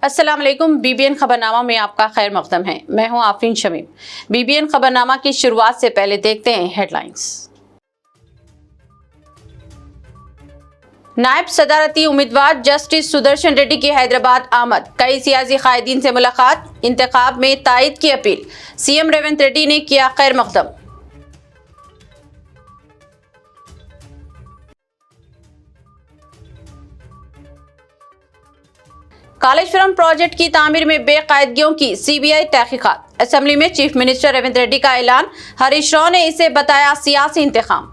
अस्सलाम वालेकुम। बीबीएन खबरनामा में आपका खैर मकदम है। मैं हूं आफरीन शमीम। बीबीएन खबरनामा की शुरुआत से पहले देखते हैं हेडलाइंस। नायब सदारती उम्मीदवार जस्टिस सुदर्शन रेड्डी की हैदराबाद आमद, कई सियासी कायदीन से मुलाकात, इंतखाब में तायद की अपील। सीएम रेवंत रेड्डी ने किया खैर मकदम। कालेश्वरम प्रोजेक्ट की तामीर में बेकायदगियों की सीबीआई तहकीकात। असेंबली में चीफ मिनिस्टर रेवंत रेड्डी का ऐलान, हरीश राव ने इसे बताया सियासी इंतखाम।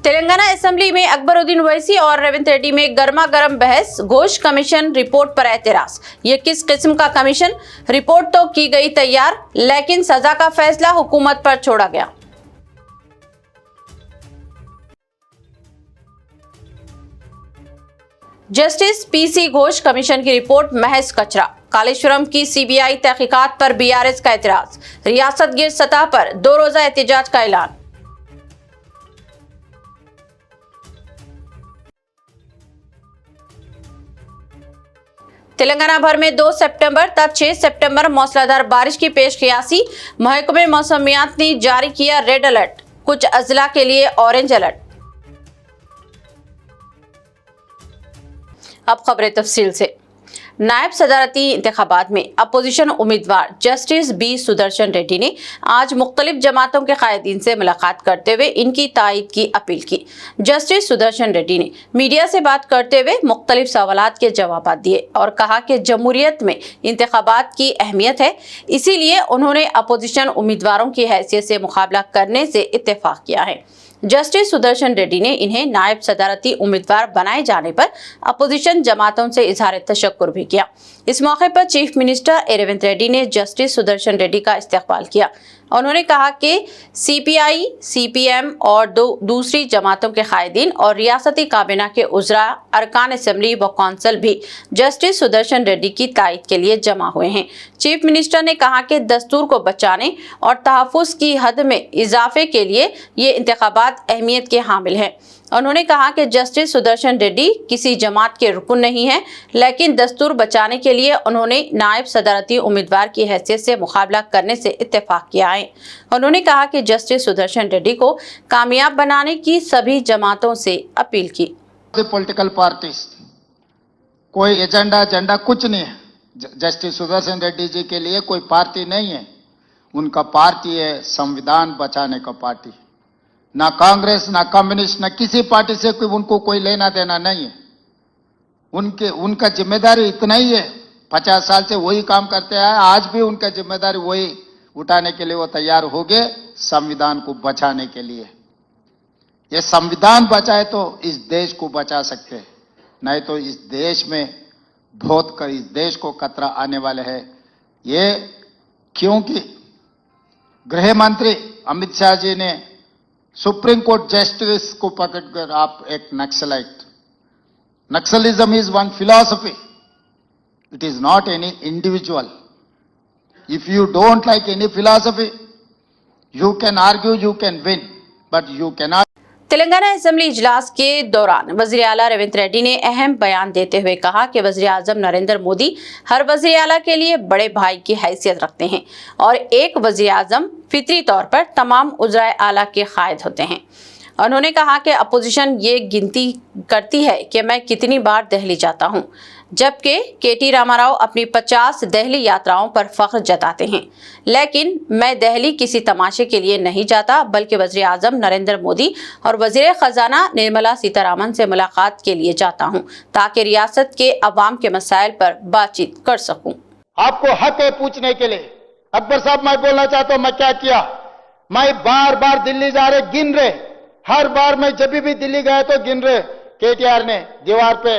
तेलंगाना असेंबली में अकबरुद्दीन ओवैसी और रेवंत रेड्डी में गर्मा गर्म बहस। घोष कमीशन रिपोर्ट पर एतराज। ये किस किस्म का कमीशन? रिपोर्ट तो की गई तैयार, लेकिन सजा का फैसला हुकूमत पर छोड़ा गया। जस्टिस पीसी घोष कमीशन की रिपोर्ट महज कचरा। कालेश्वरम की सीबीआई तहकीकात पर बीआरएस का एतराज। रियासत गिर सतह पर 2 रोजा एहतजाज का ऐलान। तेलंगाना भर में 2 सितंबर तक 6 सितंबर मूसलाधार बारिश की पेशकयासी। महकमे मौसमियात ने जारी किया रेड अलर्ट, कुछ अजला के लिए ऑरेंज अलर्ट। अब खबरें तफसील से। नायब सदारती इंतखाबात में अपोजिशन उम्मीदवार जस्टिस बी सुदर्शन रेड्डी ने आज मुख्तलिफ जमातों के कायदीन से मुलाकात करते हुए इनकी तायद की अपील की। जस्टिस सुदर्शन रेड्डी ने मीडिया से बात करते हुए मुख्तलिफ सवालात के जवाब दिए और कहा कि जमहूरियत में इंतखाबात की अहमियत है, इसीलिए उन्होंने अपोजिशन उम्मीदवारों की हैसियत से मुकाबला करने से इत्तेफाक किया है। जस्टिस सुदर्शन रेड्डी ने इन्हें नायब सदारती उम्मीदवार बनाए जाने पर अपोजिशन जमातों से इजहार तशक्कुर भी किया। इस मौके पर चीफ मिनिस्टर रेवंत रेड्डी ने जस्टिस सुदर्शन रेड्डी का इस्तकबाल किया। उन्होंने कहा कि सीपीआई, सीपीएम और दूसरी जमातों के कायदीन और रियासती काबीना के उज़रा, अरकान असेंबली व कौंसिल भी जस्टिस सुदर्शन रेड्डी की तायद के लिए जमा हुए हैं। चीफ मिनिस्टर ने कहा कि दस्तूर को बचाने और तहफ़्फ़ुज़ की हद में इजाफे के लिए ये इंतखाबात अहमियत के हामिल हैं। उन्होंने कहा कि जस्टिस सुदर्शन रेड्डी किसी जमात के रुकन नहीं है, लेकिन दस्तूर बचाने के लिए उन्होंने नायब सदारती उम्मीदवार की हैसियत से मुकाबला करने से इत्तेफाक किया है। उन्होंने कहा कि जस्टिस सुदर्शन रेड्डी को कामयाब बनाने की सभी जमातों से अपील की। पॉलिटिकल पार्टीज कोई एजेंडा कुछ नहीं है। जस्टिस सुदर्शन रेड्डी जी के लिए कोई पार्टी नहीं है। उनका पार्टी है संविधान बचाने का पार्टी। ना कांग्रेस, ना कम्युनिस्ट, ना किसी पार्टी से उनको कोई लेना देना नहीं है। उनका जिम्मेदारी इतना ही है। 50 साल से वही काम करते आए, आज भी उनका जिम्मेदारी वही उठाने के लिए वो तैयार हो गए, संविधान को बचाने के लिए। ये संविधान बचाए तो इस देश को बचा सकते हैं, नहीं तो इस देश में इस देश को खतरा आने वाले है। ये क्योंकि गृह मंत्री अमित शाह जी ने सुप्रीम कोर्ट जस्टिस को पकड़कर आप एक naxalite, Naxalism is one philosophy, it is not any individual. If you don't like any philosophy, you can argue, you can win, but you cannot. Telangana assembly इजलास के दौरान वज़ीर आला रेवंत रेड्डी ने अहम बयान देते हुए कहा कि वज़ीर आज़म नरेंद्र मोदी हर वज़ीर आला के लिए बड़े भाई की हैसियत रखते हैं और एक वज़ीर आज़म फितरी तौर पर तमाम उज़राए आला के कायद होते हैं। उन्होंने कहा कि अपोजिशन ये गिनती करती है कि मैं कितनी बार दिल्ली जाता हूं, जबकि केटी रामाराव अपनी 50 दिल्ली यात्राओं पर फख्र जताते हैं, लेकिन मैं दिल्ली किसी तमाशे के लिए नहीं जाता, बल्कि वज़ीर आज़म नरेंद्र मोदी और वज़ीर ख़जाना निर्मला सीतारामन से मुलाकात के लिए जाता हूं, ताकि रियासत के अवाम के मसाइल पर बातचीत कर सकूं। आपको हक है पूछने के लिए। अकबर साहब, मैं बोलना चाहता हूं मैं क्या किया। मैं बार बार दिल्ली जा रहे, गिन रहे, हर बार मैं जब भी दिल्ली गया तो गिन रहे। केटीआर ने दीवार पे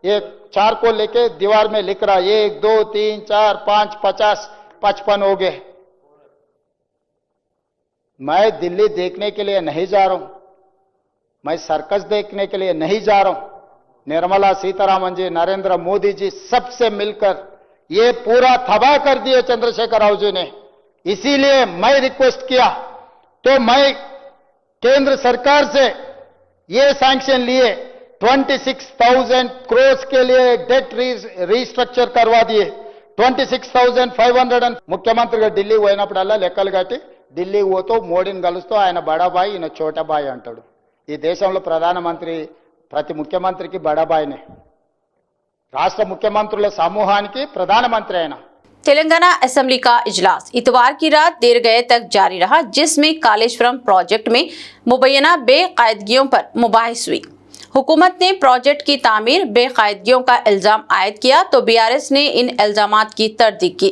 एक चार को लेके दीवार में लिख रहा, 1 2 3 4 5 50 55 हो गए। मैं दिल्ली देखने के लिए नहीं जा रहा हूं, मैं सर्कस देखने के लिए नहीं जा रहा हूं। निर्मला सीतारामन जी, नरेंद्र मोदी जी सबसे मिलकर ये पूरा तबाह कर दिए चंद्रशेखर राव जी ने। इसीलिए मैं रिक्वेस्ट किया, तो मैं केंद्र सरकार से ये सैंक्शन लिए 26,000 करोड़ के लिए डेट రీస్ట్రక్చర్ करवा दिए 26,500 ముఖ్యమంత్రి గారు ఢిల్లీ పోయినప్పుడల్లా లెక్కలు కట్టి ఢిల్లీ పోతూ మోడీని కలుస్తూ ఆయన బడాబాయి ఈయన చోటాబాయి అంటాడు. ఈ దేశంలో ప్రధానమంత్రి ప్రతి ముఖ్యమంత్రికి బడాబాయినే. రాష్ట్ర ముఖ్యమంత్రుల సమూహానికి ప్రధానమంత్రి ఆయన. तेलंगाना असेंबली का इजलास इतवार की रात देर गए तक जारी रहा, जिसमें कालेश्वरम प्रोजेक्ट में मुबैना बेकायदगियों पर मुबाहिस हुई। हुकूमत ने प्रोजेक्ट की तामीर बेकायदगियों का इल्जाम आयद किया तो बीआरएस ने इन इल्जामात की तरदीद की।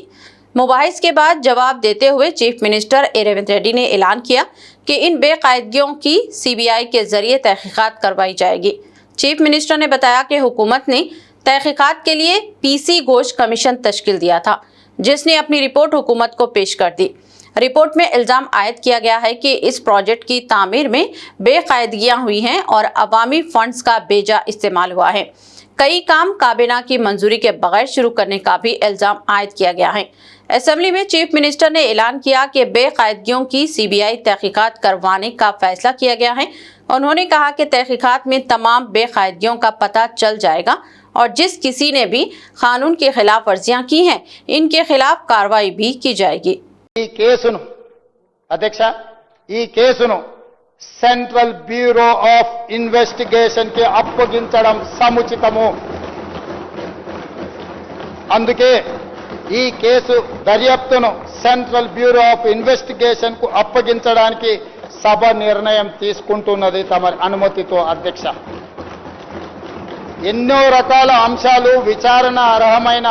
मुबाहिस के बाद जवाब देते हुए चीफ मिनिस्टर रेवंत रेड्डी ने ऐलान किया कि इन बेकायदगियों की सीबीआई के जरिए तहकीकात करवाई जाएगी। चीफ मिनिस्टर ने बताया कि हुकूमत ने तहकीकात के लिए पीसी घोष कमीशन तश्कील दिया था, जिसने अपनी रिपोर्ट हुकूमत को पेश कर दी। रिपोर्ट में इल्जाम आयद किया गया है कि इस प्रोजेक्ट की तामीर में बेकायदगियां हुई हैं और अवामी फंड्स का बेजा इस्तेमाल हुआ है। कई काम काबीना की मंजूरी के बगैर शुरू करने का भी इल्जाम आयद किया गया है। असेंबली में चीफ मिनिस्टर ने ऐलान किया कि बेकायदगियों की सीबीआई तहकीकात करवाने का फैसला किया गया है। उन्होंने कहा कि तहकीकात में तमाम बेकायदगियों का पता चल जाएगा और जिस किसी ने भी कानून की खिलाफ वर्जियां की हैं, इनके खिलाफ कार्रवाई भी की जाएगी। ఈ కేసును అధ్యక్ష ఈ కేసును సెంట్రల్ బ్యూరో ఆఫ్ ఇన్వెస్టిగేషన్ కి అప్పగించడం సముచితము. అందుకే ఈ కేసు దర్యాప్తును సెంట్రల్ బ్యూరో ఆఫ్ ఇన్వెస్టిగేషన్ కు అప్పగించడానికి సభ నిర్ణయం తీసుకుంటున్నది తమ అనుమతితో అధ్యక్ష. ఎన్నో రకాల అంశాలు విచారణ అర్హమైన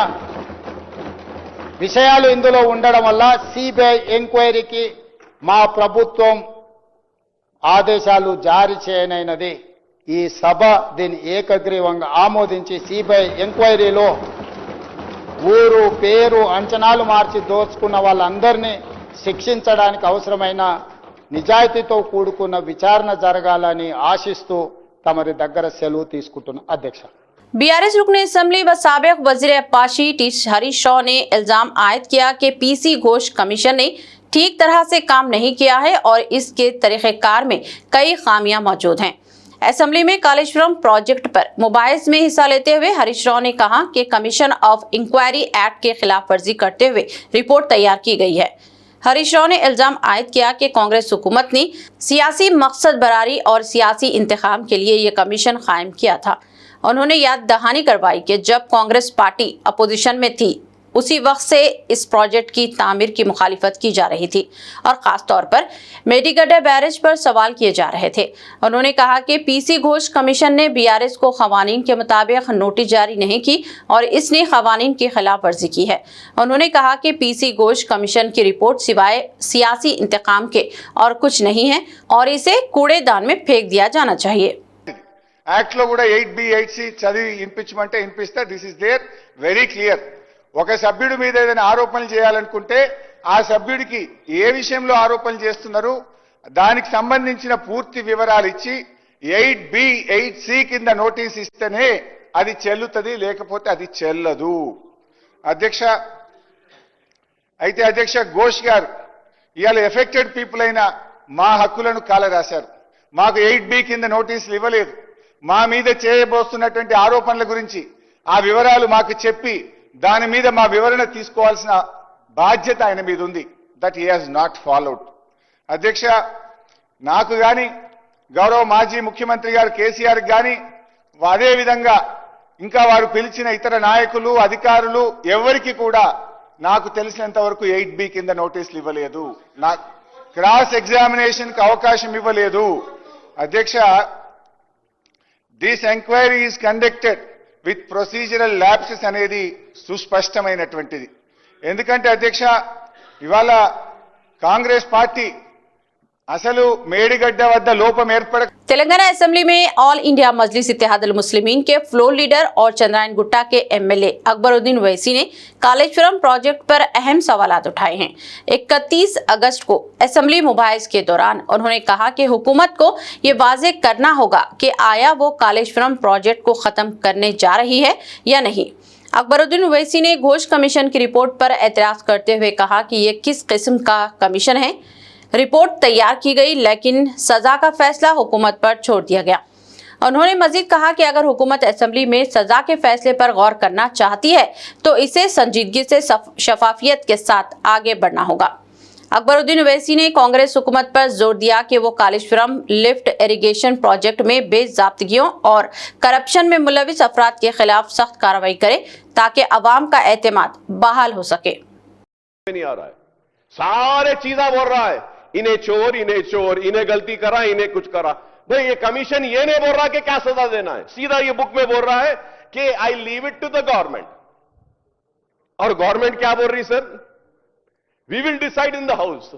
విషయాలు ఇందులో ఉండడం వల్ల సిబిఐ ఎంక్వైరీకి మా ప్రభుత్వం ఆదేశాలు జారీ చేయనైనది. ఈ సభ దీన్ని ఏకగ్రీవంగా ఆమోదించి సిబిఐ ఎంక్వైరీలో ఊరు పేరు అంచనాలు మార్చి దోచుకున్న వాళ్ళందరినీ శిక్షించడానికి అవసరమైన నిజాయితీతో కూడుకున్న విచారణ జరగాలని ఆశిస్తూ తమరి దగ్గర సెలవు తీసుకుంటున్న అధ్యక్ష. बीआरएस रुकन असेंबली व साबिक वजीर अब्बासी टी हरीश राव ने इल्जाम आयद किया कि पीसी घोष कमीशन ने ठीक तरह से काम नहीं किया है और इसके तरीक़ेकार में कई खामियां मौजूद हैं। असेंबली में कालेश्वरम प्रोजेक्ट पर मुबाहिस में हिस्सा लेते हुए हरीश राव ने कहा कि कमीशन ऑफ इंक्वायरी एक्ट के खिलाफ वर्जी करते हुए रिपोर्ट तैयार की गई है। हरीश राव ने इल्जाम आयद किया कि कांग्रेस हुकूमत ने सियासी मकसद बरारी और सियासी इंतखाम के लिए ये कमीशन कायम किया था। उन्होंने याद दहानी करवाई कि जब कांग्रेस पार्टी अपोजिशन में थी उसी वक्त से इस प्रोजेक्ट की तामीर की मुखालिफत की जा रही थी और खास तौर पर मेडीगड्डा बैरेज पर सवाल किए जा रहे थे। उन्होंने कहा कि पीसी घोष कमीशन ने बीआरएस को खवानीन के मुताबिक नोटिस जारी नहीं की और इसने खवानीन की खिलाफ वर्जी की है। उन्होंने कहा कि पीसी घोष कमीशन की रिपोर्ट सिवाय सियासी इंतकाम के और कुछ नहीं है और इसे कूड़ेदान में फेंक दिया जाना चाहिए। యాక్ట్ లో కూడా 8B 8C చదివి వినిపించమంటే వినిపిస్తే this is there very clear. ఒక సభ్యుడి మీద ఏదైనా ఆరోపణలు చేయాలనుకుంటే ఆ సభ్యుడికి ఏ విషయంలో ఆరోపణలు చేస్తున్నారు దానికి సంబంధించిన పూర్తి వివరాలు ఇచ్చి 8B 8C కింద నోటీస్ ఇస్తేనే అది చెల్లుతుంది, లేకపోతే అది చెల్లదు. అధ్యక్ష అయితే అధ్యక్ష ఘోష్ గారు ఇవాళ ఎఫెక్టెడ్ పీపుల్ అయిన మా హక్కులను కాలరాశారు. మాకు 8B కింద నోటీసులు ఇవ్వలేదు. మా మీద చేయబోతున్నటువంటి ఆరోపణల గురించి ఆ వివరాలు మాకు చెప్పి దాని మీద మా వివరణ తీసుకోవాల్సిన బాధ్యత ఆయన మీద ఉంది. That he has not followed. అధ్యక్ష నాకు కానీ గౌరవ మాజీ ముఖ్యమంత్రి గారు కేసీఆర్ కానీ అదే విధంగా ఇంకా వారు పిలిచిన ఇతర నాయకులు అధికారులు ఎవరికి కూడా నాకు తెలిసినంత వరకు 8B కింద నోటీసులు ఇవ్వలేదు. నా క్రాస్ ఎగ్జామినేషన్ కి అవకాశం ఇవ్వలేదు. అధ్యక్ష this enquiry is conducted with procedural lapses అనేది సుస్పష్టమైనటువంటిది. ఎందుకంటే అధ్యక్ష ఇవాళ కాంగ్రెస్ పార్టీ అసలు మేడిగడ్డ వద్ద లోపం ఏర్పడ तेलंगाना असेंबली में ऑल इंडिया मजलिस इत्तेहादुल मुस्लिमीन के फ्लोर लीडर और चंद्रायन गुट्टा के एमएलए अकबरुद्दीन ओवैसी ने कालेश्वरम प्रोजेक्ट पर अहम सवालात उठाए हैं। 31 अगस्त को असेंबली मुबाहिस के दौरान उन्होंने कहा कि हुकूमत को ये वाज़े करना होगा कि आया वो कालेश्वरम प्रोजेक्ट को खत्म करने जा रही है या नहीं। अकबरुद्दीन ओवैसी ने घोष कमीशन की रिपोर्ट पर एतराज करते हुए कहा कि ये किस किस्म का कमीशन है। रिपोर्ट तैयार की गई लेकिन सजा का फैसला हुकूमत पर छोड़ दिया गया। उन्होंने मजीद कहा कि अगर हुकूमत असेंबली में सजा के फैसले पर गौर करना चाहती है तो इसे संजीदगी से शफाफियत के साथ आगे बढ़ना होगा। अकबरुद्दीन ओवैसी ने कांग्रेस हुकूमत पर जोर दिया कि वो कालेश्वरम लिफ्ट इरिगेशन प्रोजेक्ट में बेज़ाब्तगियों और करप्शन में मुलविस अफराद के खिलाफ सख्त कार्रवाई करे ताकि अवाम का एतमाद बहाल हो सके। नहीं आ रहा है, सारे चीजा बोल रहा है, इन्हें चोर, इन्हें गलती करा, इन्हें कुछ करा। भाई ये कमीशन ये नहीं बोल रहा कि क्या सजा देना है, सीधा ये बुक में बोल रहा है कि I leave it to the government. और गवर्नमेंट क्या बोल रही sir? We will decide in the house.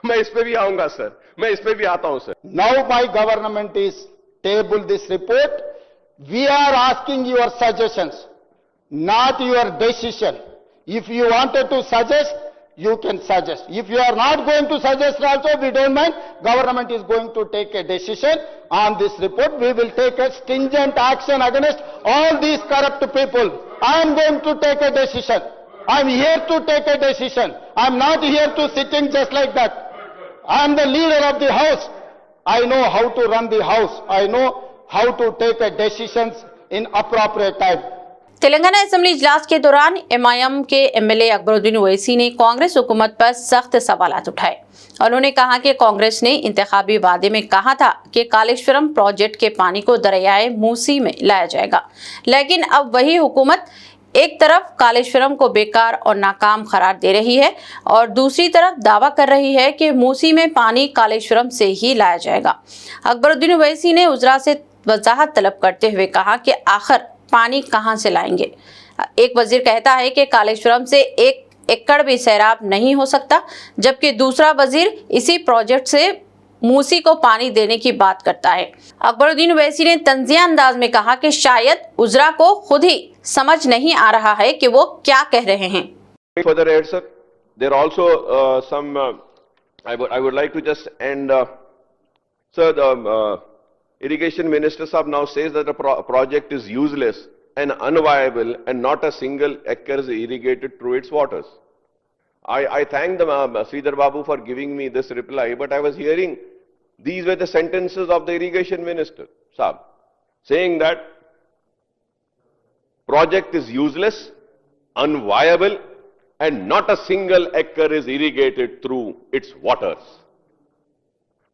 मैं इस पे भी आऊंगा सर, मैं इस पे भी आता हूं sir. Now my government is table this report. We are asking your suggestions, not your decision. If you wanted to suggest, you can suggest. If you are not going to suggest also, we don't mind. Government is going to take a decision on this report. We will take a stringent action against all these corrupt people. I am going to take a decision. I am here to take a decision. I am not here to sitting just like that. I am the leader of the house. I know how to run the house. I know how to take a decisions in appropriate time. Telangana assembly इजलास के दौरान MIM के MLA Akbaruddin Owaisi ने कांग्रेस हुकूमत पर सख्त सवालात उठाए। उन्होंने कहा कि कांग्रेस ने इंतखाबी वादे में कहा था कि कालेश्वरम प्रोजेक्ट के पानी को दरियाए मूसी में लाया जाएगा, लेकिन अब वही हुकूमत एक तरफ कालेश्वरम को बेकार और नाकाम करार दे रही है और दूसरी तरफ दावा कर रही है कि मूसी में पानी कालेश्वरम से ही लाया जाएगा। अकबरुद्दीन ओवैसी ने उजरा से वजाहत तलब करते हुए कहा कि आखिर पानी कहां से लाएंगे। एक वजीर कहता है कि कालेश्वरम से 1 एकड़ भी सैराब नहीं हो सकता, जबकि दूसरा वजीर इसी प्रोजेक्ट से मूसी को पानी देने की बात करता है। अकबरुद्दीन ओवैसी ने तंजिया अंदाज में कहा कि शायद उजरा को खुद ही समझ नहीं आ रहा है कि वो क्या कह रहे हैं। Further ahead, sir, there also some. I would like to just end, sir. The irrigation minister sahab now says that the project is useless and unviable, and not a single acre is irrigated through its waters. I thank the Sridhar Babu for giving me this reply, but I was hearing these were the sentences of the irrigation minister sahab, saying that project is useless, unviable, and not a single acre is irrigated through its waters.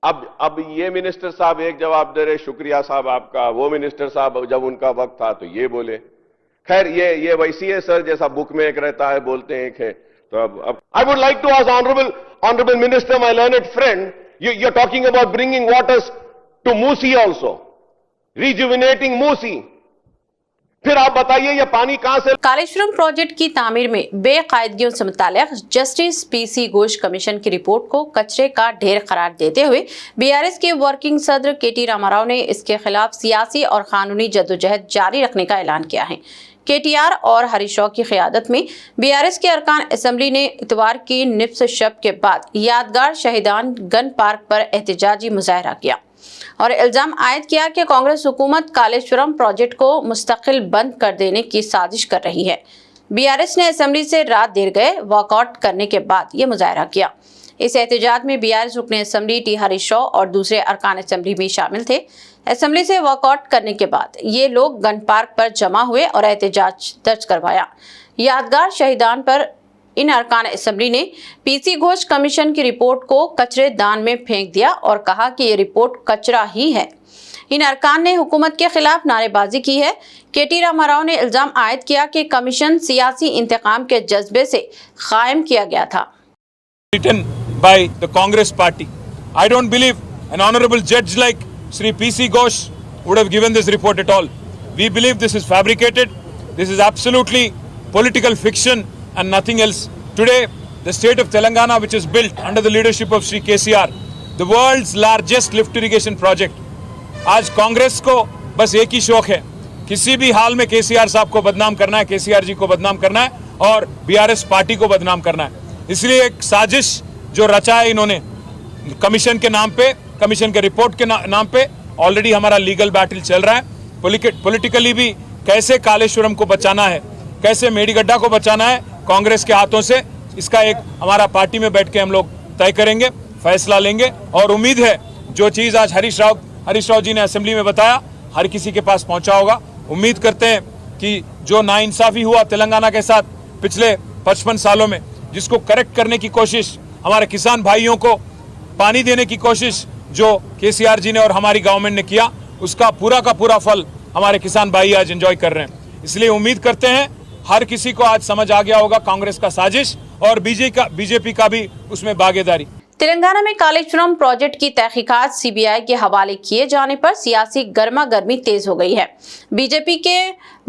अब ये minister साहब एक जवाब दे रहे, शुक्रिया साहब आपका। वो मिनिस्टर साहब जब उनका वक्त था तो ये बोले। खैर ये वैसी है सर, जैसा बुक में एक रहता है बोलते हैं एक है। तो अब I would like to ask honourable minister, my learned friend, you are talking about bringing waters to Musi also, rejuvenating Musi. फिर आप बताइए ये पानी कहां से? कालेश्वरम प्रोजेक्ट की तामीर में बेकायदगियों से मुताल्लिक जस्टिस पीसी घोष कमीशन की रिपोर्ट को कचरे का ढेर करार देते हुए बीआरएस के वर्किंग सदर केटी रामाराव ने इसके खिलाफ सियासी और कानूनी जद्दोजहद जारी रखने का ऐलान किया है। केटीआर और हरीश राव की क़यादत में बीआरएस के अरकान असेंबली ने इतवार की निफ्स शब के बाद यादगार शहीदान गन पार्क पर एहतजाजी मुजाहरा किया और इल्जाम आयद किया कि कांग्रेस हुकूमत कालेश्वरम प्रोजेक्ट को मुस्तकिल बंद कर देने की साजिश कर रही है। बीआरएस ने असेंबली से रात देर गए वॉकआउट करने के बाद ये मुजाहरा किया। इस एहतजाज में बीआरएस रुकने असेंबली टी हरीश राव और दूसरे अरकान असेंबली भी शामिल थे। असेंबली से वॉकआउट करने के बाद ये लोग गन पार्क पर जमा हुए और एहतजाज दर्ज करवाया। यादगार शहीदान पर इन अरकान असेंबली ने पीसी घोष कमीशन की रिपोर्ट को कचरे दान में फेंक दिया और कहा कि ये रिपोर्ट कचरा ही है। इन अरकान ने हुकूमत के खिलाफ नारेबाजी की है। केटी रामाराव ने इल्जाम आयद किया कि कमीशन सियासी इंतकाम के जज्बे से कायम किया गया था। Written by the Congress party. I don't believe an honorable judge like Sri P.C. Ghosh would have given this report at all. We believe this is fabricated. This is absolutely political fiction and nothing else. Today, the state of Telangana, which is built under the leadership of Sri KCR, the world's largest lift irrigation project. आज कांग्रेस को बस एक ही शौक है, किसी भी हाल में केसीआर साहब को बदनाम करना है, केसीआर जी को बदनाम करना है और बीआरएस पार्टी को बदनाम करना है। इसलिए एक साजिश जो रचा है इन्होंने कमीशन के नाम पे, कमीशन के रिपोर्ट के नाम पे, ऑलरेडी हमारा लीगल बैटल चल रहा है। पॉलिटिकली भी कैसे कालेश्वरम को बचाना है, कैसे मेडीगड्ढा को बचाना है कांग्रेस के हाथों से, इसका एक हमारा पार्टी में बैठ के हम लोग तय करेंगे, फैसला लेंगे। और उम्मीद है जो चीज़ आज हरीश राव जी ने असेंबली में बताया हर किसी के पास पहुंचा होगा। उम्मीद करते हैं कि जो नाइंसाफी हुआ तेलंगाना के साथ पिछले 55 सालों में, जिसको करेक्ट करने की कोशिश, हमारे किसान भाइयों को पानी देने की कोशिश जो केसीआर जी ने और हमारी गवर्नमेंट ने किया, उसका पूरा का पूरा फल हमारे किसान भाई आज एंजॉय कर रहे हैं। इसलिए उम्मीद करते हैं हर किसी को आज समझ आ गया होगा कांग्रेस का साजिश और बीजेपी का भी उसमें भागीदारी। तेलंगाना में कालेश्वरम प्रोजेक्ट की तहकीकात सीबीआई के हवाले किए जाने पर सियासी गर्मा गर्मी तेज हो गई है। बीजेपी के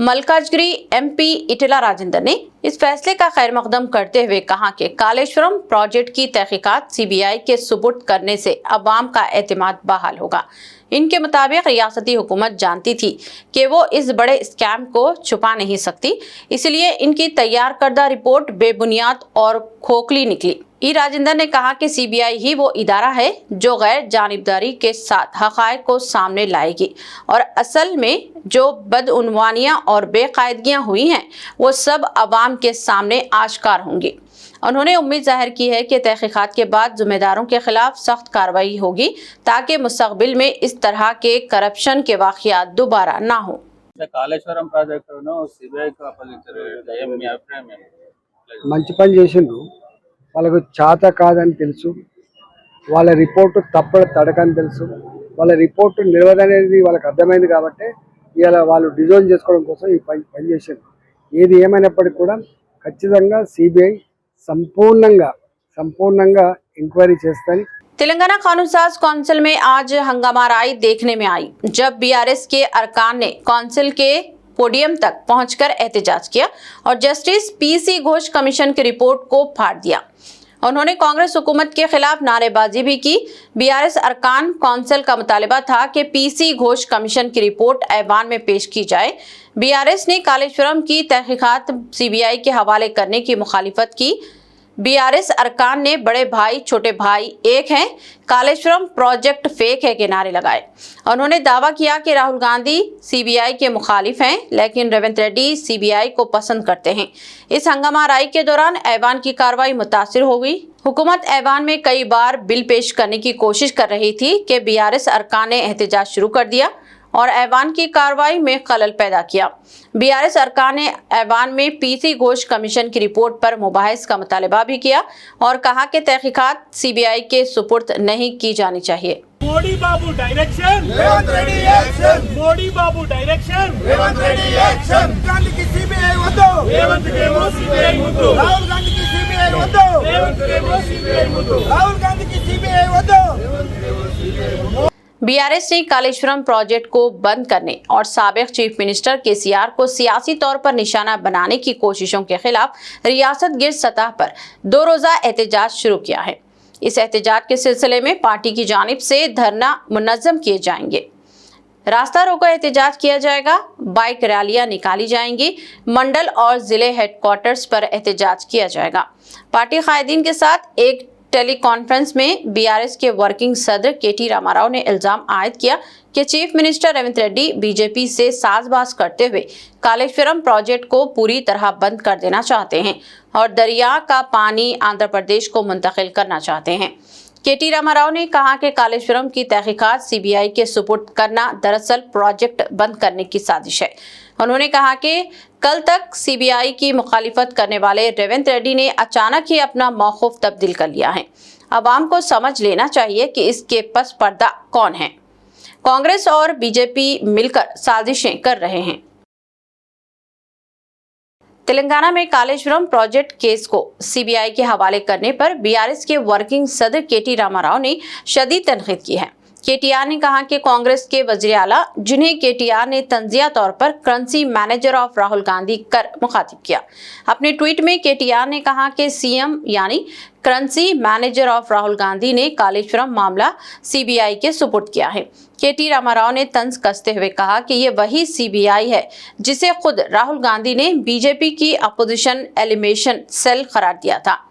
मलकाजगिरी एमपी इटला राजेंद्र ने इस फैसले का खैर मकदम करते हुए कहा कि कालेश्वरम प्रोजेक्ट की तहकीकात सीबीआई के सुपुर्द करने से अवाम का एतमाद बहाल होगा। इनके मुताबिक रियासती हुकूमत जानती थी कि वो इस बड़े स्कैम को छुपा नहीं सकती, इसलिए इनकी तैयार करदा रिपोर्ट बेबुनियाद और खोखली निकली। ई राजेंद्र ने कहा कि सीबीआई ही वो इदारा है जो गैर जानिबदारी के साथ हक़ाइक़ को सामने लाएगी और असल में जो बदउनवानियां और बेकायदगियां हुई हैं वो सब अवाम के सामने आश्कार होंगी। उन्होंने उम्मीद जाहिर की है कि तहकीकात के बाद जिम्मेदारों के खिलाफ सख्त कार्रवाई होगी ताकि मुस्तकबिल में इस तरह के करप्शन के वाक़यात दोबारा ना हो। కాళేశ్వరం ప్రాజెక్టును సిబిఐకి అప్పగించారు. మీ అభిప్రాయం ఏంటి? మంచి పని చేసిండ్రు. వాళ్ళకు చేత కాదని తెలుసు, వాళ్ళ రిపోర్టు తప్పడు తడకని తెలుసు, వాళ్ళ రిపోర్టు నిలవదనేది వాళ్ళకి అర్థమైంది కాబట్టి ఇలా వాళ్ళు డిజైన్ చేసుకోవడం కోసం ఈ పని చేసిండ్రు. ఏది ఏమైనప్పటికీ కూడా ఖచ్చితంగా సిబిఐ సంపూర్ణంగా ఎంక్వైరీ చేస్తాయి। तेलंगाना कानून साज कौंसिल में आज हंगामा राय देखने में आई जब बीआरएस के अरकान ने कौंसिल के पोडियम तक पहुंचकर एहतजाज किया और जस्टिस पीसी घोष कमीशन की रिपोर्ट को फाड़ दिया। उन्होंने कांग्रेस हुकूमत के खिलाफ नारेबाजी भी की। बीआरएस अरकान कौंसिल का मुतालिबा था कि पीसी घोष कमीशन की रिपोर्ट ऐवान में पेश की जाए। बीआरएस ने कालेश्वरम की तहकीकात सीबीआई के हवाले करने की मुखालिफत की। बीआरएस अरकान ने बड़े भाई छोटे भाई एक हैं, कालेश्वरम प्रोजेक्ट फेक है के नारे लगाए। उन्होंने दावा किया कि राहुल गांधी सीबीआई के मुखालिफ हैं, लेकिन रेवंत रेड्डी सीबीआई को पसंद करते हैं। इस हंगामा राय के दौरान ऐवान की कार्रवाई मुतासिर हो गई। हुकूमत ऐवान में कई बार बिल पेश करने की कोशिश कर रही थी कि बीआरएस अरकान ने एहतजाज शुरू कर दिया और ऐवान की कार्रवाई में खलल पैदा किया। बीआरएस अरकान ने ऐवान में पीसी घोष कमीशन की रिपोर्ट पर मुबाहिस का मुतालिबा भी किया और कहा कि तहकीकात सीबीआई के सुपुर्द नहीं की जानी चाहिए। Modi babu direction, Revanth Reddy action. Modi babu direction, Revanth Reddy action. Gandhi की सीबीआई वद्दो, रेवंत केमो सीबीआई वद्दो। राहुल गांधी की सीबीआई वद्दो, रेवंत केमो सीबीआई वद्दो। राहुल गांधी की सीबीआई वद्दो, रेवंत केमो सीबीआई। बीआरएस ने कालेश्वरम प्रोजेक्ट को बंद करने और साबिक चीफ मिनिस्टर केसीआर को सियासी तौर पर निशाना बनाने की कोशिशों के खिलाफ रियासत गिर सतह पर 2 रोजा एहतजाज शुरू किया है। इस एहतजाज के सिलसिले में पार्टी की जानिब से धरना मुनज़्ज़म किए जाएंगे, रास्ता रोको एहतजाज किया जाएगा, बाइक रैलियां निकाली जाएंगी, मंडल और जिले हेडक्वार्टर्स पर एहतजाज किया जाएगा। पार्टी कायदीन के साथ एक टेली कॉन्फ्रेंस में बीआरएस के वर्किंग सदर केटी रामाराव ने इल्जाम आयद किया कि chief minister Revanth Reddy BJP से साजबाज करते हुए कालेश्वरम प्रोजेक्ट को पूरी तरह बंद कर देना चाहते हैं और दरिया का पानी आंध्र प्रदेश को मुंतकिल करना चाहते हैं। केटी रामाराव ने कहा कि कालेश्वरम की तहकीकात सीबीआई के सुपुर्द करना दरअसल प्रोजेक्ट बंद करने की साजिश है। उन्होंने कहा कि कल तक सीबीआई की मुखालिफत करने वाले रेवंत रेड्डी ने अचानक ही अपना मौक़िफ़ तब्दील कर लिया है। अवाम को समझ लेना चाहिए कि इसके पस पर्दा कौन है। कांग्रेस और बीजेपी मिलकर साजिशें कर रहे हैं। तेलंगाना में कालेश्वरम प्रोजेक्ट केस को सीबीआई के हवाले करने पर बीआरएस के वर्किंग सदर केटी रामाराव ने शदीद तनकीद की है। केटीआर ने कहा कि कांग्रेस के वज़ीर आला, जिन्हें केटीआर ने तंजिया तौर पर currency manager of Rahul Gandhi कर मुखातिब किया, अपने ट्वीट में केटीआर ने कहा कि सीएम यानी currency manager of Rahul Gandhi ने कालेश्वरम मामला सीबीआई के सुपुर्द किया है। केटी रामाराव ने तंज कसते हुए कहा कि ये वही सीबीआई है जिसे खुद राहुल गांधी ने बीजेपी की अपोजिशन एलिमिनेशन सेल करार दिया था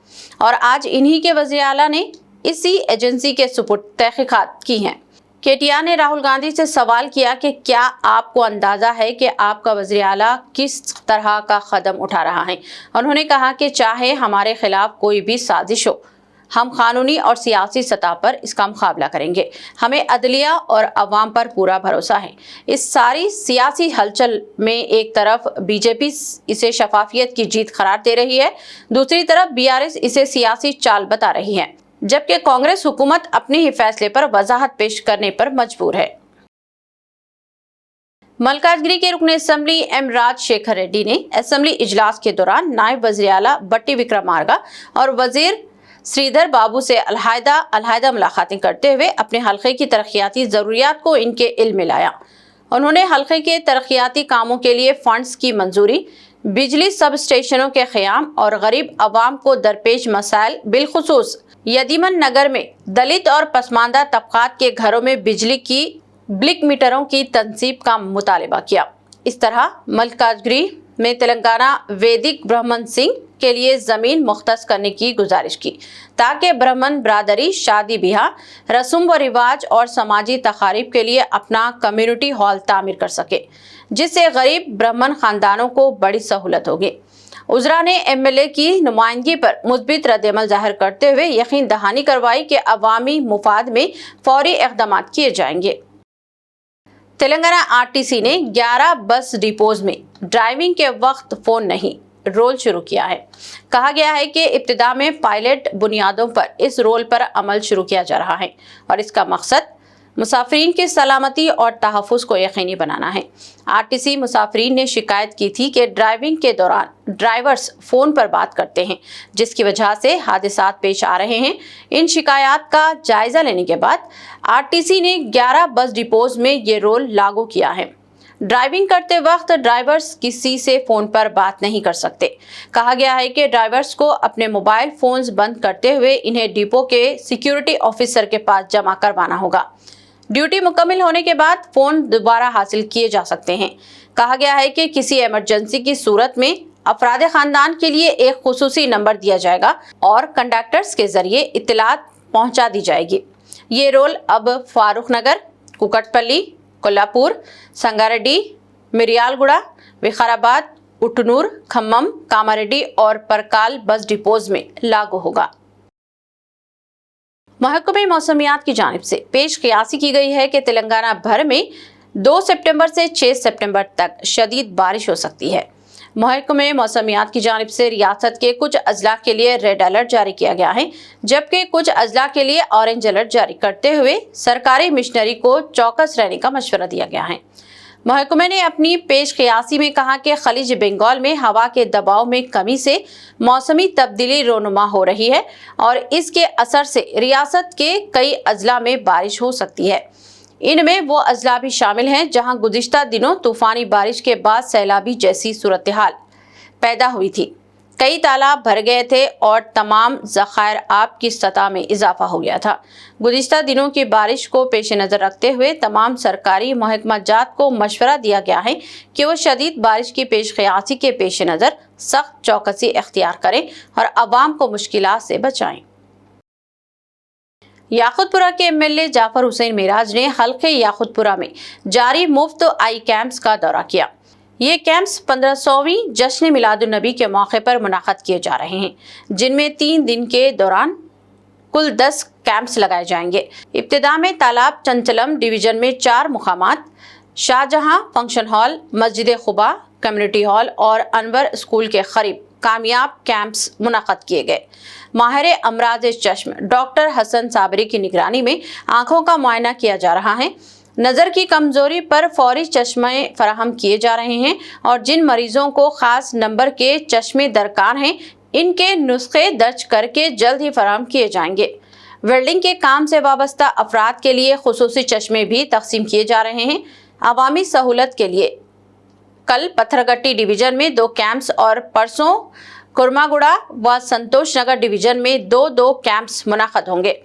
और आज इन्हीं के वज़ीर आला ने इसी एजेंसी के सुपुर्द तहकीकात की हैं। केटीआर ने राहुल गांधी से सवाल किया कि क्या आपको अंदाजा है कि आपका वज़ीर आला किस तरह का कदम उठा रहा है। उन्होंने कहा कि चाहे हमारे खिलाफ कोई भी साजिश हो, हम कानूनी और सियासी सतह पर इसका मुकाबला करेंगे। हमें अदलिया और अवाम पर पूरा भरोसा है। इस सारी सियासी हलचल में एक तरफ बीजेपी इसे शफाफियत की जीत करार दे रही है, दूसरी तरफ बीआरएस इसे सियासी चाल बता रही है, जबकि कांग्रेस हुकूमत अपने ही फैसले पर वजाहत पेश करने पर मजबूर है। मलकाजगिरी के रुकन असम्बली एम राजशेखर रेड्डी ने असम्बली इजलास के दौरान नायब वज़ीर आला बट्टी विक्रमार्का और वजीर श्रीधर बाबू से अलहदा मुलाकातें करते हुए अपने हल्के की तरक्याती ज़रूरियात को इनके इल्म में लाया। उन्होंने हल्के के तरक्याती कामों के लिए फंड्स की मंजूरी, बिजली सब स्टेशनों के क़याम और गरीब आवाम को दरपेश मसाइल, बिलखुसूस यदीमन नगर में दलित और पसमानदा तबकात के घरों में बिजली की ब्लिक मीटरों की तनसीब का मुतालबा किया। इस तरह मलकाजगिरी में तेलंगाना वैदिक ब्राह्मण सिंह के लिए ज़मीन मुख्तस करने की गुजारिश की, ताकि ब्राह्मण बरादरी शादी ब्याह, रस्म व रिवाज और समाजी तकारीब के लिए अपना कम्युनिटी हॉल तामीर कर सके, जिससे गरीब ब्राह्मण खानदानों को बड़ी सहूलत होगी। उजरा ने एमएलए की नुमाइंदगी पर मुस्बित रद्दअमल जाहिर करते हुए यकीन दहानी करवाई कि अवामी मुफाद में फौरी इक़दाम किए जाएंगे। तेलंगाना आरटीसी ने 11 बस डिपोज में ड्राइविंग के वक्त फोन नहीं रोल शुरू किया है। कहा गया है कि इब्तिदा में पायलट बुनियादों पर इस रोल पर अमल शुरू किया जा रहा है और इसका मकसद मुसाफिरीन की सलामती और तहफ़्फ़ुज़ को यकीनी बनाना है। आरटीसी मुसाफिरीन ने शिकायत की थी कि ड्राइविंग के दौरान ड्राइवर्स फ़ोन पर बात करते हैं, जिसकी वजह से हादसात पेश आ रहे हैं। इन शिकायत का जायज़ा लेने के बाद आरटीसी ने 11 बस डिपोज में ये रोल लागू किया है। ड्राइविंग करते वक्त ड्राइवर्स किसी से फ़ोन पर बात नहीं कर सकते। कहा गया है कि ड्राइवर्स को अपने मोबाइल फ़ोन्स बंद करते हुए इन्हें डिपो के सिक्योरिटी ऑफिसर के पास जमा करवाना होगा। ड्यूटी मुकम्मल होने के बाद फ़ोन दोबारा हासिल किए जा सकते हैं। कहा गया है कि किसी इमरजेंसी की सूरत में अफराद ख़ानदान के लिए एक खुसूसी नंबर दिया जाएगा और कंडक्टर्स के ज़रिए इत्तलात पहुंचा दी जाएगी। ये रोल अब फारूक नगर, कुकटपल्ली, कोल्हापुर, संगारेड्डी, मिरियालगुड़ा, विकाराबाद, उटनूर, खम्मम, कामारेड्डी और परकाल बस डिपोज में लागू होगा। महकमे मौसमियात की जानिब से पेश क़ियासी की गई है कि तेलंगाना भर में 2 सितंबर से 6 सितंबर तक शदीद बारिश हो सकती है। महकमे मौसमियात की जानिब से रियासत के कुछ अजला के लिए रेड अलर्ट जारी किया गया है, जबकि कुछ अजला के लिए ऑरेंज अलर्ट जारी करते हुए सरकारी मिशनरी को चौकस रहने का मशवरा दिया गया है। महकमे ने अपनी पेश क़ियासी में कहा कि खलीज बंगाल में हवा के दबाव में कमी से मौसमी तब्दीली रोनुमा हो रही है और इसके असर से रियासत के कई अजला में बारिश हो सकती है। इनमें वो अजला भी शामिल हैं जहां गुज़िश्ता दिनों तूफ़ानी बारिश के बाद सैलाबी जैसी सूरत हाल पैदा हुई थी। कई तालाब भर गए थे और तमाम ज़खायर आब की सतह में इजाफा हो गया था। गुज़िश्ता दिनों की बारिश को पेश नज़र रखते हुए तमाम सरकारी महकमाजात को मशवरा दिया गया है कि वो शदीद बारिश की पेश क़ियासी के पेश नज़र सख्त चौकसी इख्तियार करें और आवाम को मुश्किलात से बचाएं। याकुतपुरा के एमएलए जाफर हुसैन मेराज ने हल्के याकुतपुरा में जारी मुफ्त आई कैंप्स का दौरा किया। ये कैंप्स 1500वीं जश्न मिलादुन्नबी के मौके पर मुनाक़द किए जा रहे हैं, जिनमें 3 दिन के दौरान कुल 10 कैंप्स लगाए जाएंगे। इब्तिदा में तालाब चंचलम डिवीजन में 4 मुकामात शाहजहां फंक्शन हॉल, मस्जिद खुबा, कम्युनिटी हॉल और अनवर स्कूल के करीब कामयाब कैंप्स मुनाक़द किए गए। माहिर अमराज चश्म डॉक्टर हसन साबरी की निगरानी में आँखों का मुआयना किया जा रहा है। नज़र की कमज़ोरी पर फौरी चश्मे फराहम किए जा रहे हैं और जिन मरीजों को ख़ास नंबर के चश्मे दरकार हैं, इनके नुस्खे दर्ज करके जल्द ही फराहम किए जाएंगे। वेल्डिंग के काम से वाबस्ता अफराद के लिए खुसूसी चश्मे भी तकसीम किए जा रहे हैं। अवामी सहूलत के लिए कल पत्थरगट्टी डिवीजन में 2 कैंप्स और परसों कुर्मागुड़ा व संतोष नगर डिवीजन में 2 कैंप्स मुनाक़द होंगे।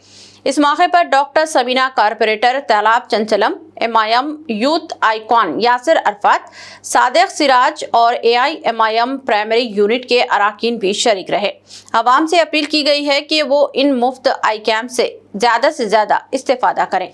इस मौके पर doctor Sabina corporator Talab Chanchalam, MIM youth icon Yasir Arafat, Sadiq Siraj और एआईएमआईएम प्राइमरी यूनिट के अराकीन भी शरीक रहे। आवाम से अपील की गई है कि वो इन मुफ्त आई कैंप से ज़्यादा इस्तेफादा करें।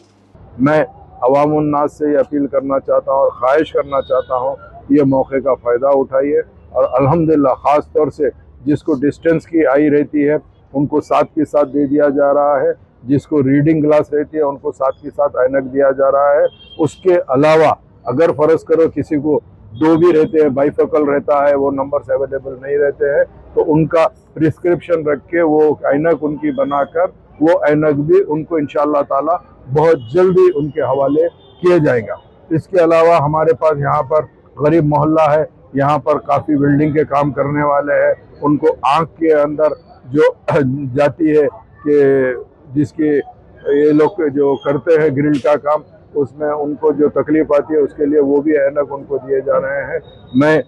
मैं अवामुन्नास से ये अपील करना चाहता हूँ और ख्वाहिश करना चाहता हूँ, ये मौके का फ़ायदा उठाइए और अल्हम्दुलिल्लाह ख़ास तौर से जिसको डिस्टेंस की आई रहती है उनको साथ के साथ दे दिया जा रहा है। जिसको रीडिंग ग्लास रहती है उनको साथ के साथ ऐनक दिया जा रहा है। उसके अलावा अगर फर्ज करो किसी को दो भी रहते हैं, बाइफोकल रहता है, वो नंबर्स अवेलेबल नहीं रहते हैं, तो उनका प्रिस्क्रिप्शन रख के वो ऐनक उनकी बनाकर वो ऐनक भी उनको इंशाअल्लाह ताला बहुत जल्दी उनके हवाले किए जाएगा। इसके अलावा हमारे पास यहाँ पर गरीब मोहल्ला है, यहाँ पर काफ़ी बिल्डिंग के काम करने वाले हैं, उनको आँख के अंदर जो जाती है कि जिसकी ये लोग जो करते हैं ग्रिल का काम, उसमें उनको जो तकलीफ आती है उसके लिए वो भी ऐनक उनको दिए जा रहे हैं। मैं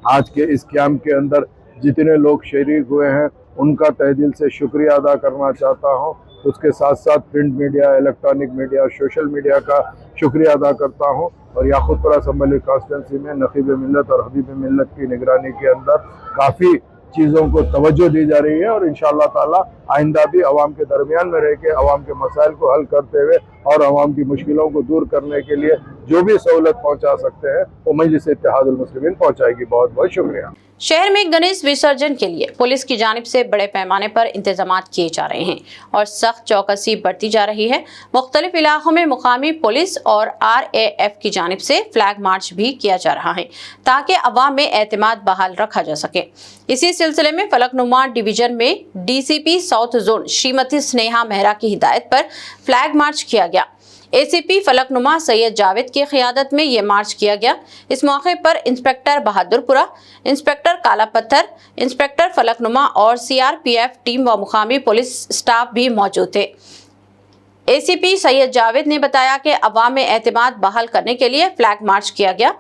आज के इस कैंप के अंदर जितने लोग शरीक हुए हैं उनका तहे दिल से शुक्रिया अदा करना चाहता हूं। उसके साथ साथ print media, electronic media, social media का शुक्रिया अदा करता हूं। और याकूतपुरा असम्बली कॉन्स्टिट्यूंसी में नकीब मिल्लत और हबीब मिल्लत की निगरानी के अंदर काफ़ी चीज़ों को तवज्जो दी जा रही है और इंशाअल्लाह ताला आइंदा भी अवाम के दरमियान में रह के अवाम के मसाइल को हल करते हुए और अवाम की मुश्किलों को दूर करने के लिए जो भी सहूलत पहुंचा सकते हैं वो मजलिस इत्तेहादुल मुस्लिमीन पहुंचाएगी। बहुत बहुत शुक्रिया। शहर में गणेश विसर्जन के लिए पुलिस की जानिब से बड़े पैमाने पर इंतजामात किए जा रहे हैं और सख्त चौकसी बरती जा रही है। मुख्तलिफ इलाकों में मुकामी पुलिस और RAF की जानिब से फ्लैग मार्च भी किया जा रहा है ताकि अवाम में एतमाद बहाल रखा जा सके। इसी सिलसिले में फलकनुमा डिवीजन में DCP south zone Shrimati Sneha Mehra की हिदायत पर फ्लैग मार्च किया गया। ACP फलकनुमा सैयद जावेद की क़ियादत में ये मार्च किया गया। इस मौके पर इंस्पेक्टर बहादुरपुरा, इंस्पेक्टर काला पत्थर, इंस्पेक्टर फलकनुमा और CRPF टीम व मुकामी पुलिस स्टाफ भी मौजूद थे। ACP सैयद जावेद ने बताया कि अवाम में एतमाद बहाल करने के लिए फ्लैग मार्च किया गया।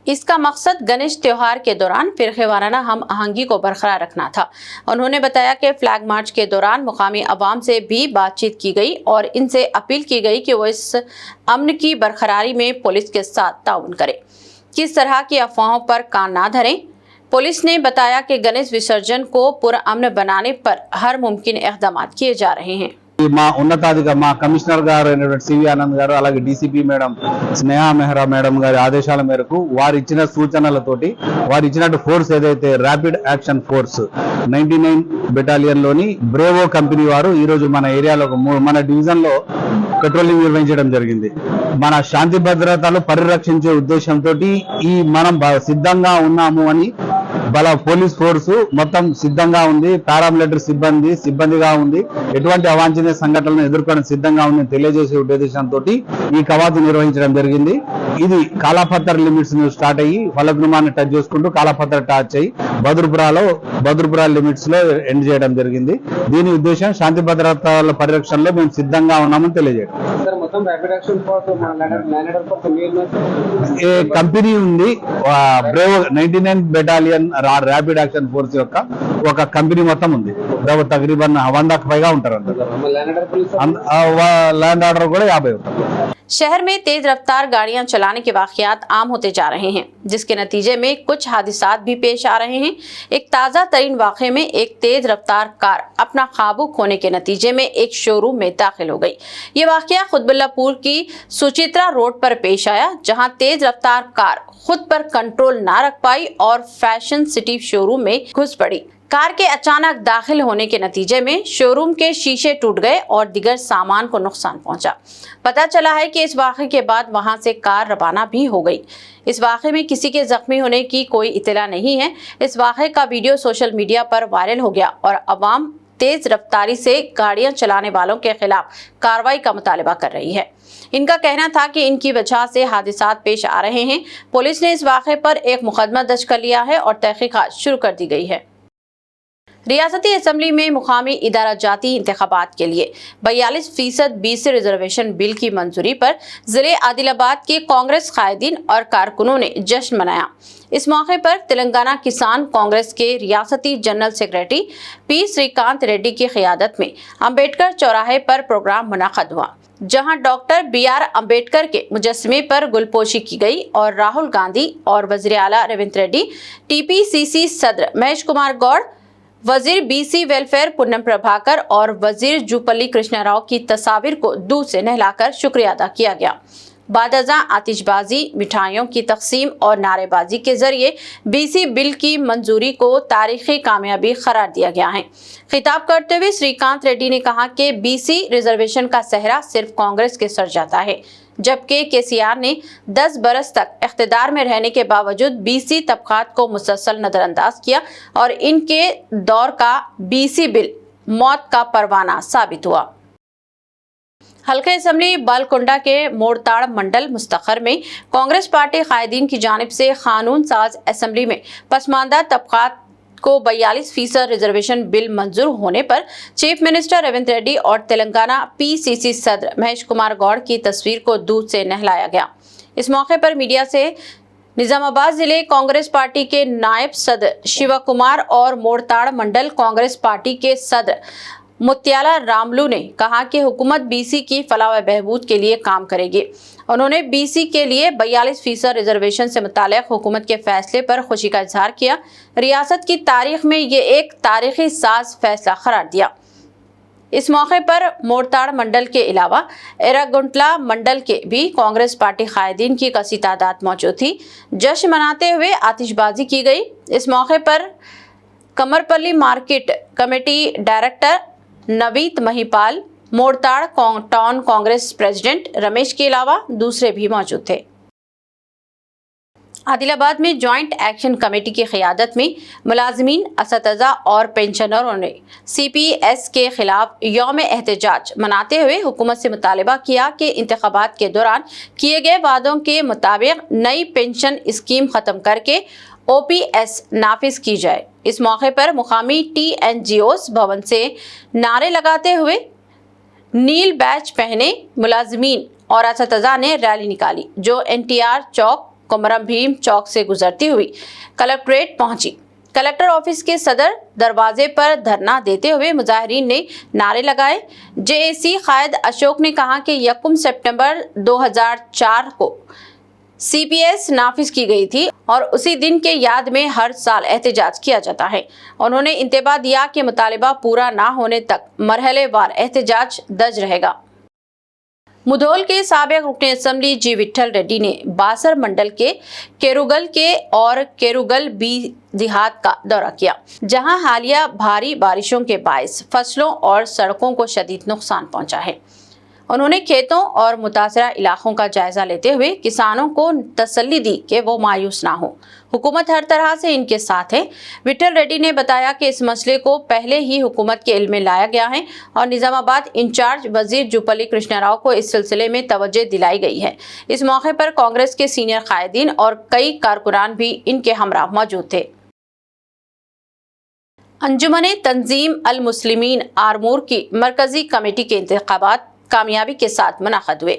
इसका मकसद गणेश त्योहार के दौरान फिरक़ेवाराना हम आहंगी को बरकरार रखना था। उन्होंने बताया कि फ्लैग मार्च के दौरान मुकामी अवाम से भी बातचीत की गई और इनसे अपील की गई कि वो इस अमन की बरकरारी में पुलिस के साथ ताउन करें, किस तरह की अफवाहों पर कान ना धरें। पुलिस ने बताया कि गणेश विसर्जन को पुरअमन बनाने पर हर मुमकिन इक़दाम किए जा रहे हैं। మా ఉన్నతాధికారి మా కమిషనర్ గారు అయినటువంటి సివి ఆనంద్ గారు అలాగే DCP madam Sneha Mehra madam గారి ఆదేశాల మేరకు వారు ఇచ్చిన సూచనలతోటి వారు ఇచ్చినట్టు ఫోర్స్ ఏదైతే ర్యాపిడ్ యాక్షన్ ఫోర్స్ 99 బెటాలియన్ లోని బ్రేవో కంపెనీ వారు ఈ రోజు మన ఏరియాలో మన డివిజన్ లో పెట్రోలింగ్ నిర్వహించడం జరిగింది। మన శాంతి భద్రతలు పరిరక్షించే ఉద్దేశంతో ఈ మనం సిద్ధంగా ఉన్నాము అని బల పోలీస్ ఫోర్స్ మొత్తం సిద్ధంగా ఉంది, పారామిలిటరీ సిబ్బందిగా ఉంది, ఎటువంటి అవాంఛనీయ సంఘటనలను ఎదుర్కొనే సిద్ధంగా ఉందని తెలియజేసే ఉద్దేశంతో ఈ కవాతు నిర్వహించడం జరిగింది। ఇది కాలాపత్తర్ లిమిట్స్ స్టార్ట్ అయ్యి ఫలక్నుమాన్ని టచ్ చేసుకుంటూ కాలాపత్తర్ టచ్ అయ్యి బద్రుపురా లిమిట్స్ లో ఎండ్ చేయడం జరిగింది। దీని ఉద్దేశం శాంతి భద్రతల పరిరక్షణలో మేము సిద్ధంగా ఉన్నామని తెలియజేయడం। కంపెనీ ఉంది, Bravo 99 battalion rapid action force యొక్క ఒక కంపెనీ మొత్తం ఉంది। తకరీబన్ 100కు పైగా ఉంటారు। लैंड ऑर्डर కూడా 50 ఉంటారు। शहर में तेज रफ्तार गाड़ियां चलाने के वाकयात आम होते जा रहे हैं, जिसके नतीजे में कुछ हादिसात भी पेश आ रहे हैं। एक ताज़ा तरीन वाक़े में एक तेज रफ्तार कार अपना काबू खोने के नतीजे में एक शोरूम में दाखिल हो गई। ये वाकया खुदबुल्लापुर की सुचित्रा रोड पर पेश आया, जहां तेज रफ्तार कार खुद पर कंट्रोल ना रख पाई और फैशन सिटी शोरूम में घुस पड़ी। कार के अचानक दाखिल होने के नतीजे में शोरूम के शीशे टूट गए और दिगर सामान को नुकसान पहुंचा। पता चला है कि इस वाक़े के बाद वहां से कार रवाना भी हो गई। इस वाक़े में किसी के जख्मी होने की कोई इत्तला नहीं है। इस वाक़े का वीडियो सोशल मीडिया पर वायरल हो गया और अवाम तेज रफ्तारी से गाड़ियां चलाने वालों के खिलाफ कार्रवाई का मुतालबा कर रही है। इनका कहना था कि इनकी वजह से हादिसात पेश आ रहे हैं। पुलिस ने इस वाक़े पर एक मुकदमा दर्ज कर लिया है और तहकीकात शुरू कर दी गई है। रियासती असम्बली में मुकामी इदारा जाती इंतखाबात के लिए 42% BC रिजर्वेशन बिल की मंजूरी पर जिले आदिलाबाद के कांग्रेस कायदीन और कारकुनों ने जश्न मनाया। इस मौके पर तेलंगाना किसान कांग्रेस के रियासती general secretary P Srikanth Reddy की क़ियादत में अम्बेडकर चौराहे पर प्रोग्राम मुनाक़द हुआ, जहां डॉक्टर BR अम्बेडकर के मुजस्समे पर गुलपोशी की गई और राहुल गांधी और वज़ीर आला रेवंत रेड्डी, TPCC सदर महेश कुमार गौड़, वजीर BC वेलफेयर पुन्नम प्रभाकर और वजीर जूपल्ली कृष्णा राव की तस्वीर को दूध से नहलाकर शुक्रिया अदा किया गया। बादअज़ां आतिशबाजी, मिठाइयों की तकसीम और नारेबाजी के जरिए बीसी बिल की मंजूरी को तारीखी कामयाबी करार दिया गया है। खिताब करते हुए श्रीकांत रेड्डी ने कहा कि बीसी रिजर्वेशन का सेहरा सिर्फ कांग्रेस के सर जाता है, जबकि केसीआर ने 10 बरस तक इख्तिदार में रहने के बावजूद बीसी तबकात को मुसलसल नजरअंदाज किया और इनके दौर का बीसी बिल मौत का परवाना साबित हुआ। हल्के असम्बली बालकुंडा के मोड़ताड़ मंडल मुस्तखर में कांग्रेस पार्टी कायदीन की जानिब से कानून साज असम्बली में पसमानदा तबकात को 42% रिजर्वेशन बिल मंजूर होने पर चीफ मिनिस्टर रेवंत रेड्डी और तेलंगाना पीसीसी सदर महेश कुमार गौड़ की तस्वीर को दूध से नहलाया गया। इस मौके पर मीडिया से निजामाबाद जिले कांग्रेस पार्टी के नायब सदर शिवा कुमार और मोड़ताड़ मंडल कांग्रेस पार्टी के सदर मुत्याला रामलू ने कहा कि हुकूमत बीसी की फलाह व बहबूद के लिए काम करेगी। उन्होंने बीसी के लिए 42% रिजर्वेशन से मुताल्लिक़ हुकूमत के फैसले पर खुशी का इजहार किया। रियासत की तारीख में ये एक तारीखी साज फैसला करार दिया। इस मौके पर मोड़ताड़ मंडल के अलावा एरागुंटला मंडल के भी कांग्रेस पार्टी कायदीन की कसी तादाद मौजूद थी। जश्न मनाते हुए आतिशबाजी की गई। इस मौके पर Kammarpally market committee director Naveed Mahipal, Mortad town Congress president Ramesh के अलावा दूसरे भी मौजूद थे। आदिलाबाद में जॉइंट एक्शन कमेटी की क़ियादत में मुलाजिमीन, असतज़ा और पेंशनरों ने CPS के खिलाफ यौम एहतजाज मनाते हुए हुकूमत से मुतालबा किया कि इंतखाबात के दौरान किए गए वादों के मुताबिक नई पेंशन स्कीम ख़त्म करके OPS नाफिज की जाए। इस मौके पर मुकामी TNGOs भवन से नारे लगाते हुए नील बैच पहने मुलाजिमीन और असतज़ा ने रैली निकाली, जो NTR चौक, कोमरम भीम चौक से गुजरती हुई कलेक्ट्रेट पहुंची। कलेक्टर ऑफिस के सदर दरवाजे पर धरना देते हुए मुजाहिरीन ने नारे लगाए। JAC कायद अशोक ने कहा कि 1 सितंबर 2004 को CPS नाफिज की गई थी और उसी दिन के याद में हर साल एहतजाज किया जाता है। उन्होंने इंतबाह दिया कि मुतालिबा पूरा ना होने तक मरहलेवार एहतजाज दर्ज रहेगा। मुधोल के साबिक रुकन असम्बली जी विट्ठल रेड्डी ने बासर मंडल के केरुगल के और केरुगल बी देहात का दौरा किया, जहां हालिया भारी बारिशों के बायस फसलों और सड़कों को शदीद नुकसान पहुंचा है। उन्होंने खेतों और मुतासरा इलाकों का जायजा लेते हुए किसानों को तसल्ली दी कि वो मायूस ना हो, हुकूमत हर तरह से इनके साथ है। विट्ठल रेड्डी ने बताया कि इस मसले को पहले ही हुकूमत के इल्म में लाया गया है और निजामाबाद इंचार्ज वजीर जुपल्ली कृष्णा राव को इस सिलसिले में तवज्जो दिलाई गई है। इस मौके पर कांग्रेस के सीनियर कायदीन और कई कारकुनान भी इनके हमरा मौजूद थे। अंजुमन तंजीम अल मुस्लिमीन आरमूर की मरकजी कमेटी के इंतखाबात कामयाबी के साथ मुनाक़द हुए,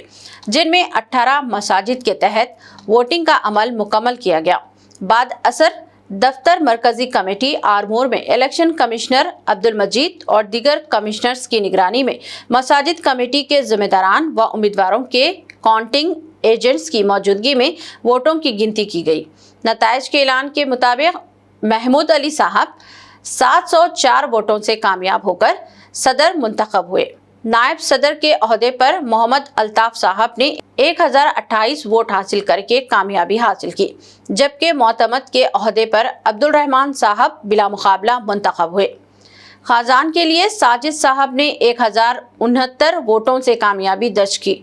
जिनमें 18 मसाजिद के तहत वोटिंग का अमल मुकम्मल किया गया। बाद असर दफ्तर मरकजी कमेटी आरमूर में इलेक्शन कमिश्नर अब्दुल मजीद और दीगर कमिश्नर्स की निगरानी में मसाजिद कमेटी के जिम्मेदारान व उम्मीदवारों के काउंटिंग एजेंट्स की मौजूदगी में वोटों की गिनती की गई। नताइज के ऐलान के मुताबिक महमूद अली साहब 704 वोटों से कामयाब होकर सदर मुंतखब हुए। नायब सदर के ओहदे पर मोहम्मद अल्ताफ साहब ने 1028 वोट हासिल करके कामयाबी हासिल की, जबकि मोतमद के ओहदे पर अब्दुल रहमान साहब बिला मुकाबला मुंतखब हुए। खाजान के लिए साजिद साहब ने 1069 वोटों से कामयाबी दर्ज की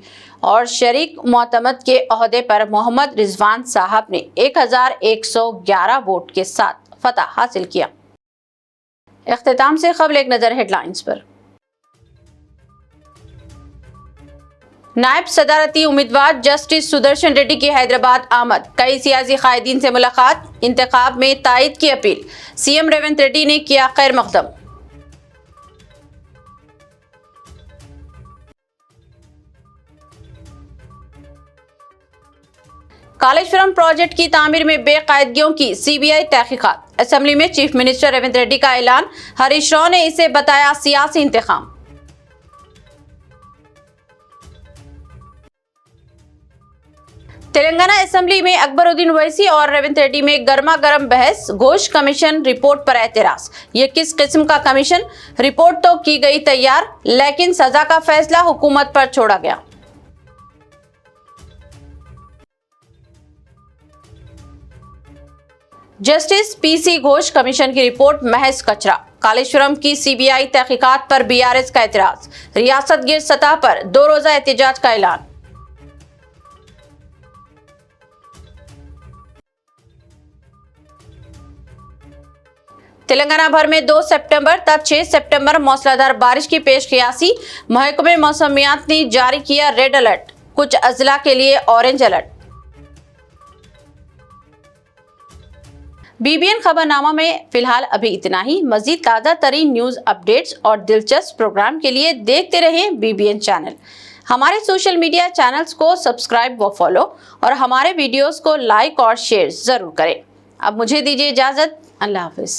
और शरीक मोतमद के ओहदे पर मोहम्मद रिजवान साहब ने 1111 वोट के साथ फतह हासिल किया। इख्तिताम से क़ब्ल एक नज़र हेडलाइंस पर। नायब सदारती उम्मीदवार जस्टिस सुदर्शन रेड्डी की हैदराबाद आमद, कई सियासी कायदीन से मुलाकात, इंतखाब में तायद की अपील, CM रेवंत रेड्डी ने किया खैर मकदम। कालेश्वरम प्रोजेक्ट की तामीर में बेकायदगियों की CBI तहकीकात, असेंबली में चीफ मिनिस्टर रेवंत रेड्डी का ऐलान, हरीश राव ने इसे बताया सियासी इंतखाम। तेलंगाना असेंबली में अकबरुद्दीन ओवैसी और रेवंत रेड्डी में गर्मा गर्म बहस, घोष कमीशन रिपोर्ट पर एतराज। ये किस किस्म का कमीशन? रिपोर्ट तो की गई तैयार, लेकिन सजा का फैसला हुकूमत पर छोड़ा गया। जस्टिस पीसी घोष कमीशन की रिपोर्ट महज कचरा। कालेश्वरम की सीबीआई तहकीकात पर बीआरएस का एतराज। रियासत गिर सतह पर 2 रोजा एहतजाज का ऐलान। तेलंगाना भर में 2 सितंबर तक 6 सितंबर मूसलाधार बारिश की पेशकियासी। महकमे मौसमियात ने जारी किया रेड अलर्ट, कुछ अजला के लिए ऑरेंज अलर्ट। बीबीएन खबरनामा में फिलहाल अभी इतना ही। मजीद ताज़ा तरीन न्यूज अपडेट्स और दिलचस्प प्रोग्राम के लिए देखते रहें बीबीएन चैनल। हमारे सोशल मीडिया चैनल्स को सब्सक्राइब व फॉलो और हमारे वीडियोस को लाइक और शेयर जरूर करें। अब मुझे दीजिए इजाजत। अल्लाह हाफिज।